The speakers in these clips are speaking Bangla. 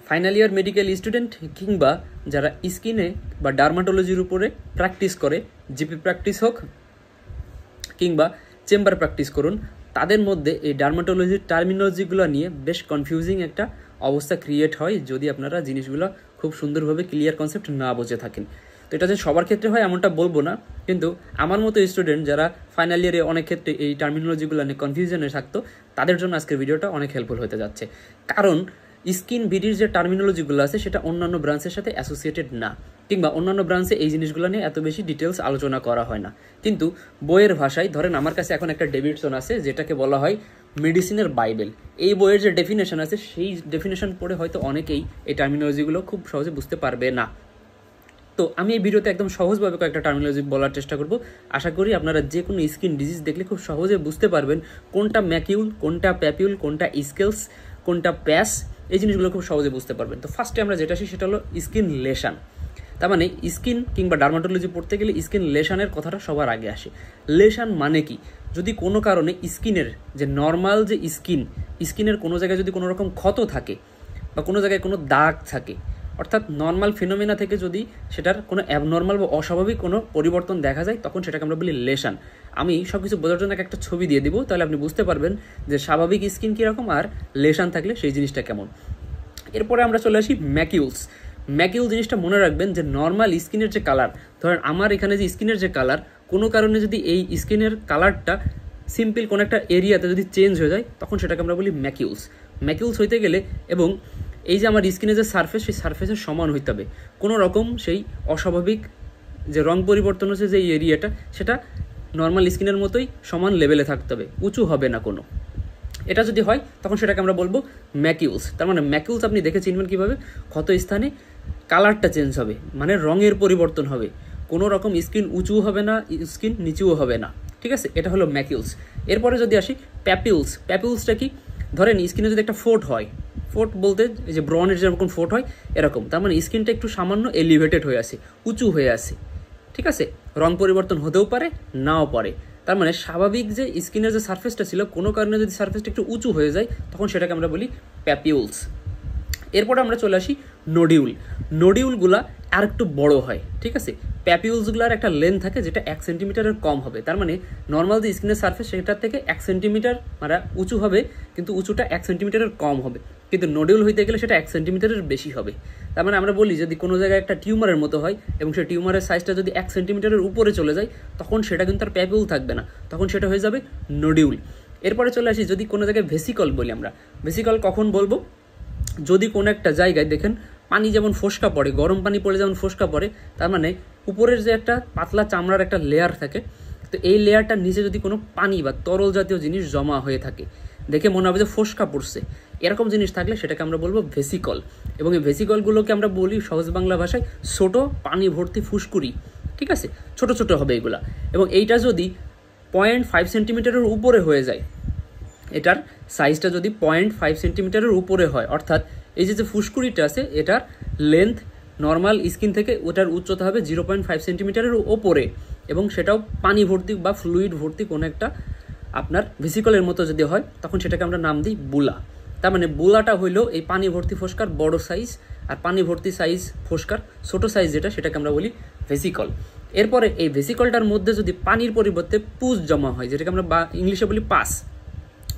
ফাইনাল ইয়ার মেডিকেল স্টুডেন্ট কিংবা যারা স্কিনে বা ডার্মাটোলজির উপরে প্র্যাকটিস করে, জিপি প্র্যাকটিস হোক কিংবা চেম্বার প্র্যাকটিস করুন, তাদের মধ্যে এই ডার্মাটোলজির টার্মিনোলজিগুলো নিয়ে বেশ কনফিউজিং একটা অবস্থা ক্রিয়েট হয় যদি আপনারা জিনিসগুলো খুব সুন্দরভাবে ক্লিয়ার কনসেপ্ট না বুঝে থাকেন। তো এটা যে সবার ক্ষেত্রে হয় এমনটা বলবো না, কিন্তু আমার মতো স্টুডেন্ট যারা ফাইনাল ইয়ারে অনেক ক্ষেত্রে এই টার্মিনোলজিগুলো নিয়ে কনফিউশনে থাকতো, তাদের জন্য আজকের ভিডিওটা অনেক হেল্পফুল হতে যাচ্ছে। কারণ স্কিন বিডির যে টার্মিনোলজিগুলো আছে সেটা অন্যান্য ব্রাঞ্চের সাথে অ্যাসোসিয়েটেড না, কিংবা অন্যান্য ব্রাঞ্চে এই জিনিসগুলো নিয়ে এত বেশি ডিটেলস আলোচনা করা হয় না। কিন্তু বইয়ের ভাষায় ধরেন আমার কাছে এখন একটা ডেভিডসন আছে যেটাকে বলা হয় মেডিসিনের বাইবেল। এই বইয়ের যে ডেফিনেশন আছে সেই ডেফিনেশন পড়ে হয়তো অনেকেই এই টার্মিনোলজিগুলো খুব সহজে বুঝতে পারবে না। তো আমি এই ভিডিওতে একদম সহজভাবে কয়েকটা টার্মিনোলজি বলার চেষ্টা করব। আশা করি আপনারা যে কোনো স্কিন ডিজিজ দেখলে খুব সহজে বুঝতে পারবেন কোনটা ম্যাকিউল, কোনটা প্যাপিউল, কোনটা স্কেলস, কোনটা প্যাস, এই জিনিসগুলো খুব সহজে বুঝতে পারবেন। তো ফার্স্টে আমরা যেটা আসি সেটা হলো স্কিন লেশন। তার মানে স্কিন কিংবা ডার্মাটোলজি পড়তে গেলে স্কিন লেশনের কথাটা সবার আগে আসে। লেশন মানে কি? যদি কোনো কারণে স্কিনের যে নর্মাল যে স্কিনের কোনো জায়গায় যদি কোনো রকম ক্ষত থাকে বা কোনো জায়গায় কোনো দাগ থাকে, অর্থাৎ নর্মাল ফিনোমেনা থেকে যদি সেটার কোনো অ্যাবনর্মাল বা অস্বাভাবিক কোনো পরিবর্তন দেখা যায়, তখন সেটাকে আমরা বলি লেশন। আমি সব কিছু বোঝার জন্য একটা ছবি দিয়ে দিব, তাহলে আপনি বুঝতে পারবেন যে স্বাভাবিক স্কিন কীরকম আর লেশন থাকলে সেই জিনিসটা কেমন। এরপরে আমরা চলে আসি ম্যাকিউলস। ম্যাকিউল জিনিসটা মনে রাখবেন যে নর্মাল স্কিনের যে কালার, ধরেন আমার এখানে যে স্কিনের যে কালার, কোনো কারণে যদি এই স্কিনের কালারটা সিম্পল কোনো একটা এরিয়াতে যদি চেঞ্জ হয়ে যায়, তখন সেটাকে আমরা বলি ম্যাকিউলস। ম্যাকিউলস হইতে গেলে এবং এই যে আমার স্কিনের যে সারফেস, সেই সারফেসের সমান হইতে হবে। কোনো রকম সেই অস্বাভাবিক যে রং পরিবর্তন হচ্ছে যে এরিয়াটা, সেটা নর্মাল স্কিনের মতোই সমান লেভেলে থাকতে হবে, উঁচু হবে না কোনো। এটা যদি হয় তখন সেটাকে আমরা বলবো ম্যাকিউলস। তার মানে ম্যাকিউলস আপনি দেখে চিনবেন কীভাবে? ক্ষত স্থানে কালারটা চেঞ্জ হবে, মানে রঙের পরিবর্তন হবে, কোনো রকম স্কিন উঁচু হবে না, স্কিন নিচুও হবে না, ঠিক আছে? এটা হলো ম্যাকিউলস। এরপরে যদি আসি প্যাপিউলস। প্যাপিউলসটা কি? ধরেন স্কিনে যদি একটা ফোট হয়, ফোট বলতে এই যে ব্রনের যেরকম ফোট হয় এরকম, তার মানে স্কিনটা একটু সামান্য এলিভেটেড হয়ে আসে, উঁচু হয়ে আসে, ঠিক আছে? রং পরিবর্তন হতেও পারে, নাও পারে। তার মানে স্বাভাবিক যে স্কিনের যে সারফেসটা ছিল, কোনো কারণে যদি সারফেসটা একটু উঁচু হয়ে যায়, তখন সেটাকে আমরা বলি প্যাপিউলস। এরপরে আমরা চলে আসি নোডিউল। নোডিউলগুলা আর একটু বড় হয়, ঠিক আছে? প্যাপিউলসগুলার একটা লেন্থ থাকে যেটা 1 সেন্টিমিটারের কম হবে। তার মানে নর্মাল যে স্কিনের সারফেস সেটার থেকে 1 সেন্টিমিটার মানে উঁচু হবে, কিন্তু উঁচুটা 1 সেন্টিমিটারের কম হবে। কিন্তু নোডিউল হইতে গেলে সেটা 1 সেন্টিমিটারের বেশি হবে। তার মানে আমরা বলি যদি কোনো জায়গায় একটা টিউমারের মতো হয় এবং সেই টিউমারের সাইজটা যদি 1 সেন্টিমিটারের উপরে চলে যায়, তখন সেটা কিন্তু আর প্যাপিউল থাকবে না, তখন সেটা হয়ে যাবে নোডিউল। এরপরে চলে আসি যদি কোনো জায়গায় ভেসিকল বলি আমরা। ভেসিকল কখন বলবো? যদি কোনো একটা জায়গায় দেখেন পানি যেমন ফোসকা পড়ে, গরম পানি পড়ে যেমন ফোসকা পড়ে, তার মানে উপরের যে একটা পাতলা চামড়ার একটা লেয়ার থাকে, তো এই লেয়ারটার নিচে যদি কোনো পানি বা তরল জাতীয় জিনিস জমা হয়ে থাকে, দেখে মনে হবে যে ফোসকা পড়ছে, এরকম জিনিস থাকলে সেটাকে আমরা বলবো ভেসিকল। এবং এই ভেসিকলগুলোকে আমরা বলি সহজ বাংলা ভাষায় ছোট পানি ভর্তি ফুসকুড়ি, ঠিক আছে? ছোট ছোট হবে এগুলা। এবং এইটা যদি 0.5 সেন্টিমিটারের উপরে হয়ে যায়, এটার সাইজটা যদি 0.5 সেন্টিমিটারের উপরে হয়, অর্থাৎ এই যে ফুসকুড়িটা আছে এটার লেন্থ নর্মাল স্কিন থেকে ওটার উচ্চতা হবে 0.5 সেন্টিমিটারের ওপরে, এবং সেটাও পানি ভর্তি বা ফ্লুইড ভর্তি কোনো একটা আপনার ভেসিকলের মতো যদি হয়, তখন সেটাকে আমরা নাম দিই বুলা। তার মানে বুলাটা হইলো এই পানি ভর্তি ফোসকার বড় সাইজ, আর পানি ভর্তি সাইজ ফোসকার ছোট সাইজ যেটা, সেটাকে আমরা বলি ভেসিকল। এরপরে এই ভেসিকলটার মধ্যে যদি পানির পরিবর্তে পুজ জমা হয়, যেটাকে আমরা ইংলিশে বলি পাস,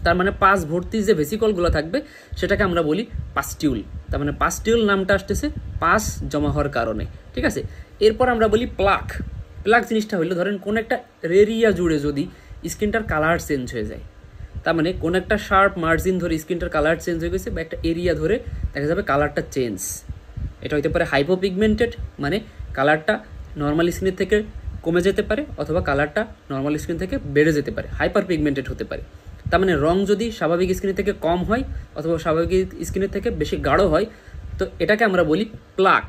তার মানে পাস ভর্তি যে ভেসিকলগুলো থাকবে সেটাকে আমরা বলি পাস্টিউল। তার মানে পাস্টিউল নামটা আসতেছে পাস জমা হওয়ার কারণে, ঠিক আছে? এরপর আমরা বলি প্লাক। প্লাক জিনিসটা হইলো ধরেন কোন একটা এরিয়া জুড়ে যদি স্কিনটার কালার চেঞ্জ হয়ে যায়, তার মানে কোন একটা শার্প মার্জিন ধরে স্কিনটার কালার চেঞ্জ হয়ে গেছে, বা একটা এরিয়া ধরে দেখা যাবে কালারটা চেঞ্জ। এটা হইতে পারে হাইপোপিগমেন্টেড, মানে কালারটা নর্মাল স্কিনের থেকে কমে যেতে পারে, অথবা কালারটা নর্মাল স্কিন থেকে বেড়ে যেতে পারে, হাইপার পিগমেন্টেড হতে পারে। তার মানে রং যদি স্বাভাবিক স্কিনের থেকে কম হয় অথবা স্বাভাবিক স্কিনের থেকে বেশি গাঢ় হয়, তো এটাকে আমরা বলি প্লাক,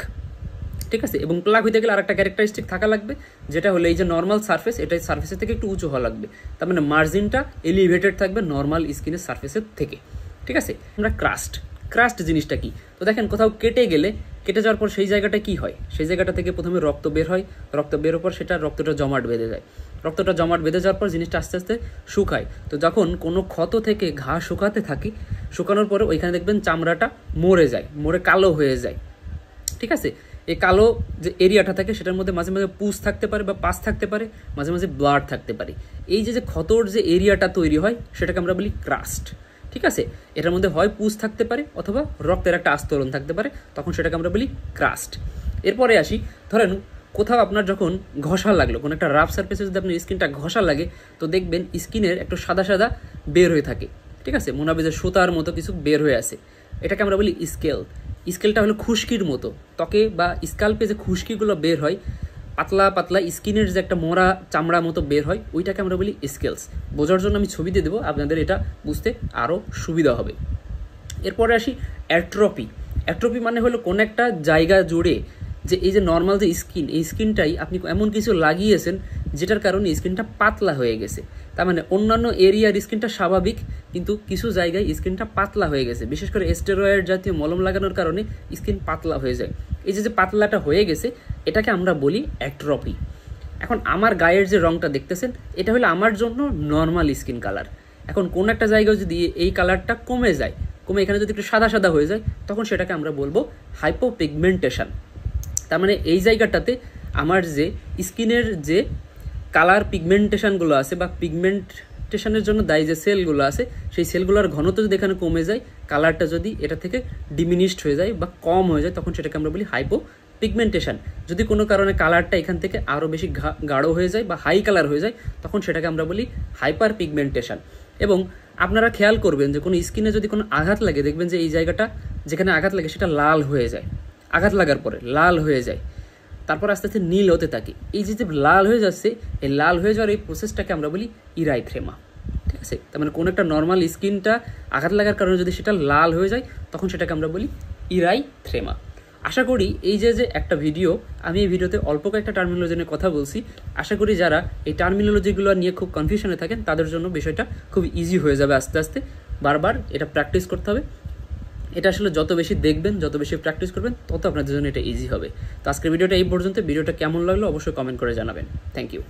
ঠিক আছে? এবং প্লাক হইতে গেলে আরেকটা ক্যারেক্টারিস্টিক থাকা লাগবে, যেটা হলো এই যে নর্মাল সারফেস, এটা সারফেসের থেকে একটু উঁচু হওয়া লাগবে। তার মানে মার্জিনটা এলিভেটেড থাকবে নর্মাল স্কিনের সারফেসের থেকে, ঠিক আছে? আমরা ক্রাস্ট জিনিসটা কি? তো দেখেন কোথাও কেটে গেলে, কেটে যাওয়ার পর সেই জায়গাটা কি হয়? সেই জায়গাটা থেকে প্রথমে রক্ত বের হয়, রক্ত বের হওয়ার পর সেটা রক্তটা জমাট বেঁধে যায়। রক্তটা জমাট বেঁধে যাওয়ার পর জিনিসটা আস্তে আস্তে শুকায়। তো যখন কোনো ক্ষত থেকে ঘা শুকাতে থাকে, শুকানোর পরে ওইখানে দেখবেন চামড়াটা মরে যায়, মরে কালো হয়ে যায়। ঠিক আছে, এই কালো যে এরিয়াটা থাকে সেটার মধ্যে মাঝে মাঝে পুষ থাকতে পারে বা পাস থাকতে পারে, মাঝে মাঝে ব্লাড থাকতে পারে। এই যে ক্ষতর যে এরিয়াটা তৈরি হয় সেটাকে আমরা বলি ক্রাস্ট। ঠিক আছে, এটার মধ্যে হয় পুষ থাকতে পারে অথবা রক্তের একটা আস্তরণ থাকতে পারে, তখন সেটাকে আমরা বলি ক্রাস্ট। এরপরে আসি, ধরেন কোথাও আপনার যখন ঘষা লাগলো, কোনো একটা রাফ সারফেসে যদি আপনার স্কিনটা ঘষা লাগে, তো দেখবেন স্কিনের একটু সাদা সাদা বের হয়ে থাকে। ঠিক আছে, মনে হবে যে সুতার মতো কিছু বের হয়ে আছে, এটাকে আমরা বলি স্কেল। স্কেলটা হলো খুশকির মতো, ত্বকে বা স্কাল্পে যে খুশকিগুলো বের হয়, পাতলা পাতলা স্কিনের যে একটা মরা চামড়া মতো বের হয়, ওইটাকে আমরা বলি স্কেলস। বোঝার জন্য আমি ছবি দিয়ে দেবো, আপনাদের এটা বুঝতে আরও সুবিধা হবে। এরপরে আসি অ্যাট্রপি। অ্যাট্রপি মানে হলো কোনো একটা জায়গা জুড়ে যে এই যে নর্মাল যে স্কিন, এই স্কিনটাই আপনি এমন কিছু লাগিয়েছেন যেটার কারণে স্কিনটা পাতলা হয়ে গেছে। তার মানে অন্যান্য এরিয়ার স্কিনটা স্বাভাবিক, কিন্তু কিছু জায়গায় স্কিনটা পাতলা হয়ে গেছে, বিশেষ করে স্টেরয়েড জাতীয় মলম লাগানোর কারণে স্কিন পাতলা হয়ে যায়। এই যে পাতলাটা হয়ে গেছে, এটাকে আমরা বলি অ্যাট্রপি। এখন আমার গায়ের যে রংটা দেখতেছেন, এটা হলো আমার জন্য নর্মাল স্কিন কালার। এখন কোন একটা জায়গায় যদি এই কালারটা কমে যায়, কমে এখানে যদি একটু সাদা সাদা হয়ে যায়, তখন সেটাকে আমরা বলবো হাইপোপিগমেন্টেশন। তার মানে এই জায়গাটাতে আমার যে স্কিনের যে কালার পিগমেন্টেশনগুলো আছে বা পিগমেন্টেশনের জন্য দায়ী যে সেলগুলো আছে, সেই সেলগুলোর ঘনত্ব যদি এখানে কমে যায়, কালারটা যদি এটা থেকে ডিমিনিশড হয়ে যায় বা কম হয়ে যায়, তখন সেটাকে আমরা বলি হাইপোপিগমেন্টেশন। যদি কোনো কারণে কালারটা এখান থেকে আরও বেশি গাঢ় হয়ে যায় বা হাই কালার হয়ে যায়, তখন সেটাকে আমরা বলি হাইপার পিগমেন্টেশন। এবং আপনারা খেয়াল করবেন যে কোনো স্কিনে যদি কোনো আঘাত লাগে, দেখবেন যে এই জায়গাটা যেখানে আঘাত লাগে সেটা লাল হয়ে যায়, আঘাত লাগার পরে লাল হয়ে যায়, তারপর আস্তে আস্তে নীল হতে থাকে। এই যে লাল হয়ে যাচ্ছে, এই লাল হয়ে যাওয়ার এই প্রসেসটাকে আমরা বলি ইরাইথ্রেমা। ঠিক আছে, তার মানে কোনো একটা নর্মাল স্কিনটা আঘাত লাগার কারণে যদি সেটা লাল হয়ে যায়, তখন সেটাকে আমরা বলি ইরাইথ্রেমা। আশা করি এই যে একটা ভিডিও, আমি এই ভিডিওতে অল্প কয়েকটা টার্মিনোলজি নিয়ে কথা বলছি, আশা করি যারা এই টার্মিনোলজিগুলো নিয়ে খুব কনফিউশনে থাকেন তাদের জন্য বিষয়টা খুব ইজি হয়ে যাবে। আস্তে আস্তে বারবার এটা প্র্যাকটিস করতে হবে। এটা আসলে যত বেশি দেখবেন, যত বেশি প্র্যাকটিস করবেন, তত আপনাদের জন্য এটা ইজি হবে। তো আজকের ভিডিওটা এই পর্যন্ত। ভিডিওটা কেমন লাগলো অবশ্যই কমেন্ট করে জানাবেন। Thank you.